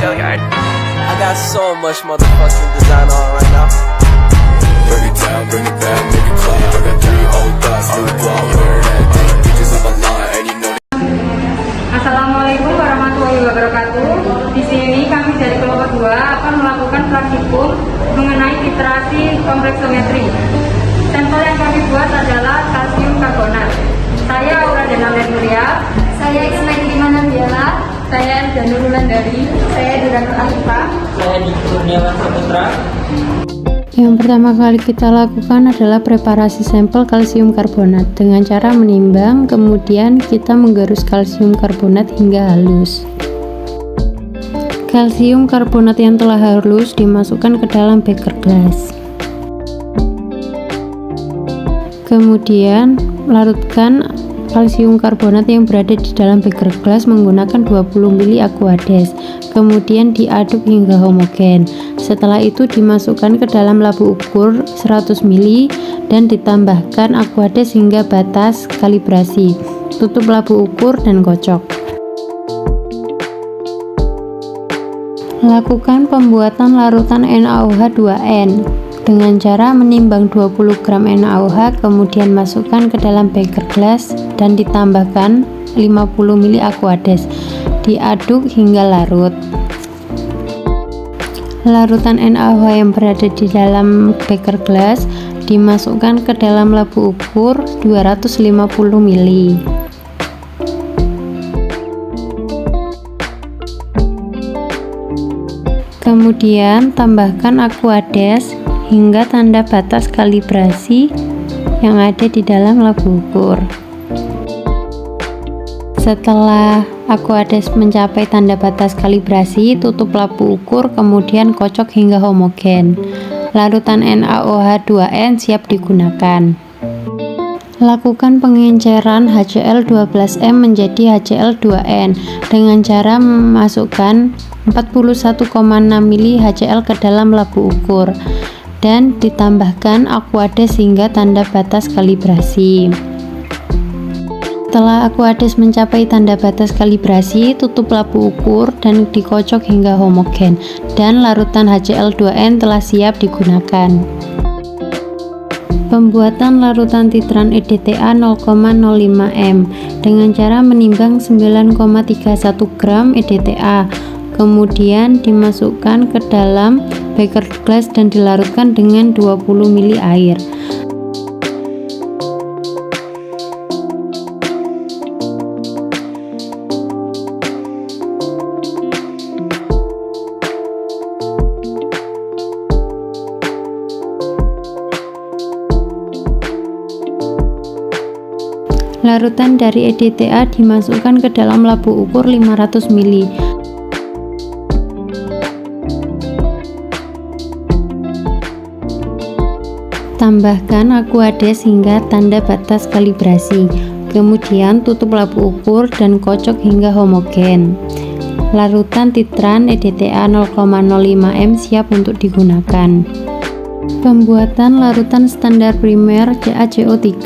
I got so much motherfucking design on right now. Bring it down, bring it back, make it clap. I got 3 old thoughts, new block, wear that thing. Bitches on my line, and you know. Assalamualaikum warahmatullahi wabarakatuh. Di sini kami dari kelompok 2 akan melakukan praktikum mengenai titrasi kompleksometri. Sampel yang kami buat adalah kalsium karbonat. Saya Aura Dena Mulia. Saya Ismail Dimana Biala. Saya Elda Nurulandari. Saya Durana Alifa. Saya Diki Kurniawan Saputra. Yang pertama kali kita lakukan adalah preparasi sampel kalsium karbonat dengan cara menimbang, kemudian kita menggerus kalsium karbonat hingga halus. Kalsium karbonat yang telah halus dimasukkan ke dalam beker gelas. Kemudian larutkan kalsium karbonat yang berada di dalam beker gelas menggunakan 20 ml Aquades. Kemudian diaduk hingga homogen. Setelah itu dimasukkan ke dalam labu ukur 100 ml dan ditambahkan Aquades hingga batas kalibrasi. Tutup labu ukur dan kocok. Lakukan pembuatan larutan NaOH2n dengan cara menimbang 20 gram NaOH, kemudian masukkan ke dalam beker gelas dan ditambahkan 50 ml Aquades. Diaduk hingga larut. Larutan NaOH yang berada di dalam beker gelas dimasukkan ke dalam labu ukur 250 ml. Kemudian tambahkan Aquades hingga tanda batas kalibrasi yang ada di dalam labu ukur. Setelah Aquades mencapai tanda batas kalibrasi, tutup labu ukur kemudian kocok hingga homogen. Larutan NaOH2n siap digunakan. Lakukan pengenceran HCl12M menjadi HCl2n dengan cara memasukkan 41,6 ml HCl ke dalam labu ukur dan ditambahkan Aquades hingga tanda batas kalibrasi. Setelah Aquades mencapai tanda batas kalibrasi, tutup labu ukur dan dikocok hingga homogen, dan larutan HCl2n telah siap digunakan. Pembuatan larutan titran EDTA 0,05 m dengan cara menimbang 9,31 gram EDTA, kemudian dimasukkan ke dalam beker gelas dan dilarutkan dengan 20 ml air. Larutan dari EDTA dimasukkan ke dalam labu ukur 500 ml. Tambahkan Aquades hingga tanda batas kalibrasi. Kemudian tutup labu ukur dan kocok hingga homogen. Larutan titran EDTA 0,05 m siap untuk digunakan. Pembuatan larutan standar primer CaCO3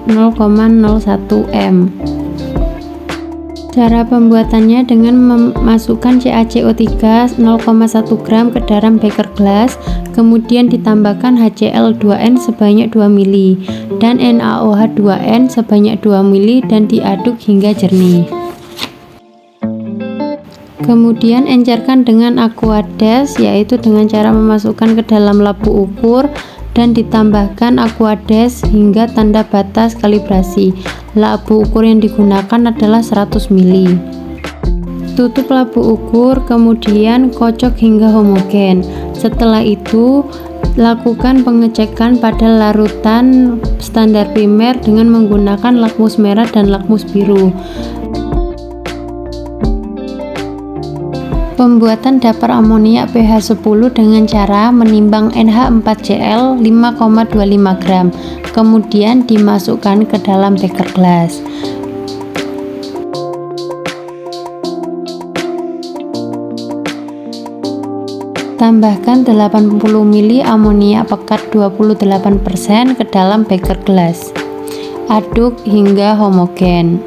0,01 m. Cara pembuatannya dengan memasukkan CaCO3 0,1 gram ke dalam beker gelas, kemudian ditambahkan HCl2n sebanyak 2 ml dan NaOH2n sebanyak 2 ml dan diaduk hingga jernih. Kemudian encerkan dengan Aquades, yaitu dengan cara memasukkan ke dalam labu ukur dan ditambahkan Aquades hingga tanda batas kalibrasi. Labu ukur yang digunakan adalah 100 ml. Tutup labu ukur, kemudian kocok hingga homogen. Setelah itu, lakukan pengecekan pada larutan standar primer dengan menggunakan lakmus merah dan lakmus biru. Pembuatan dapur amoniak pH 10 dengan cara menimbang NH4Cl 5,25 gram, kemudian dimasukkan ke dalam beker gelas. Tambahkan 80 ml amoniak pekat 28% ke dalam beker gelas. Aduk hingga homogen.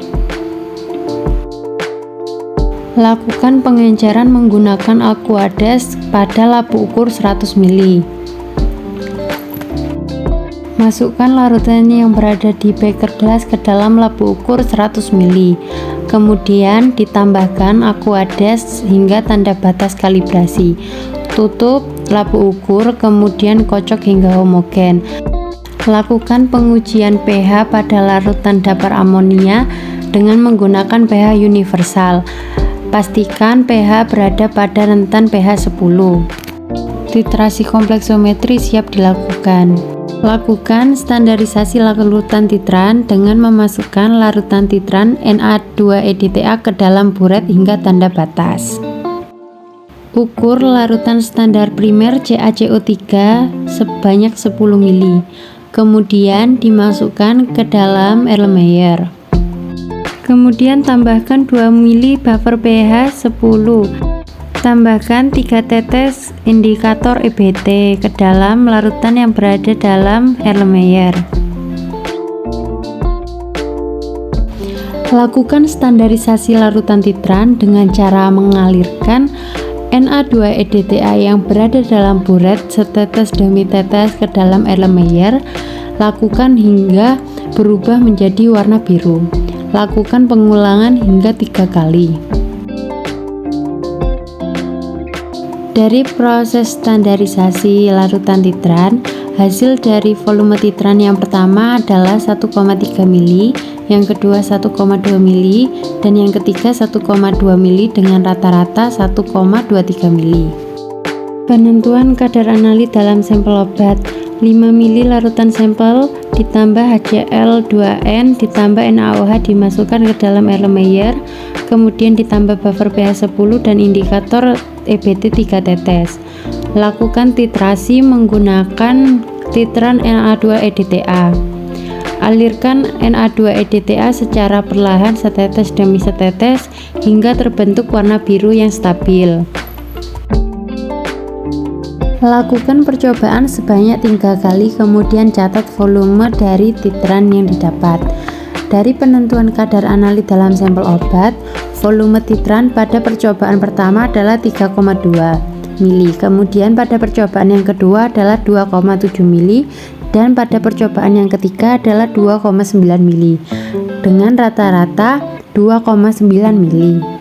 Lakukan pengenceran menggunakan Aquades pada labu ukur 100 ml. Masukkan larutan yang berada di beker gelas ke dalam labu ukur 100 ml. Kemudian ditambahkan Aquades hingga tanda batas kalibrasi. Tutup labu ukur, kemudian kocok hingga homogen. Lakukan pengujian pH pada larutan dapur amonia dengan menggunakan pH universal. Pastikan pH berada pada rentan pH 10. Titrasi kompleksometri siap dilakukan. Lakukan standarisasi larutan titran dengan memasukkan larutan titran Na2-EDTA ke dalam buret hingga tanda batas. Ukur larutan standar primer CaCO3 sebanyak 10 ml. Kemudian dimasukkan ke dalam Erlenmeyer. Kemudian tambahkan 2 ml buffer pH 10. Tambahkan 3 tetes indikator EBT ke dalam larutan yang berada dalam Erlenmeyer. Lakukan standarisasi larutan titran dengan cara mengalirkan Na2-EDTA yang berada dalam buret setetes demi tetes ke dalam Erlenmeyer. Lakukan hingga berubah menjadi warna biru. Lakukan pengulangan hingga 3 kali. Dari proses standarisasi larutan titran, hasil dari volume titran yang pertama adalah 1,3 ml, yang kedua 1,2 ml, dan yang ketiga 1,2 ml dengan rata-rata 1,23 ml. Penentuan kadar analit dalam sampel obat: 5 ml larutan sampel ditambah HCl2N ditambah NaOH dimasukkan ke dalam Erlenmeyer, kemudian ditambah buffer pH 10 dan indikator EBT 3 tetes. Lakukan titrasi menggunakan titran Na2-EDTA. Alirkan Na2-EDTA secara perlahan setetes demi setetes hingga terbentuk warna biru yang stabil. Lakukan percobaan sebanyak 3 kali, kemudian catat volume dari titran yang didapat. Dari penentuan kadar analit dalam sampel obat, volume titran pada percobaan pertama adalah 3,2 ml, kemudian pada percobaan yang kedua adalah 2,7 ml, dan pada percobaan yang ketiga adalah 2,9 ml, dengan rata-rata 2,9 ml.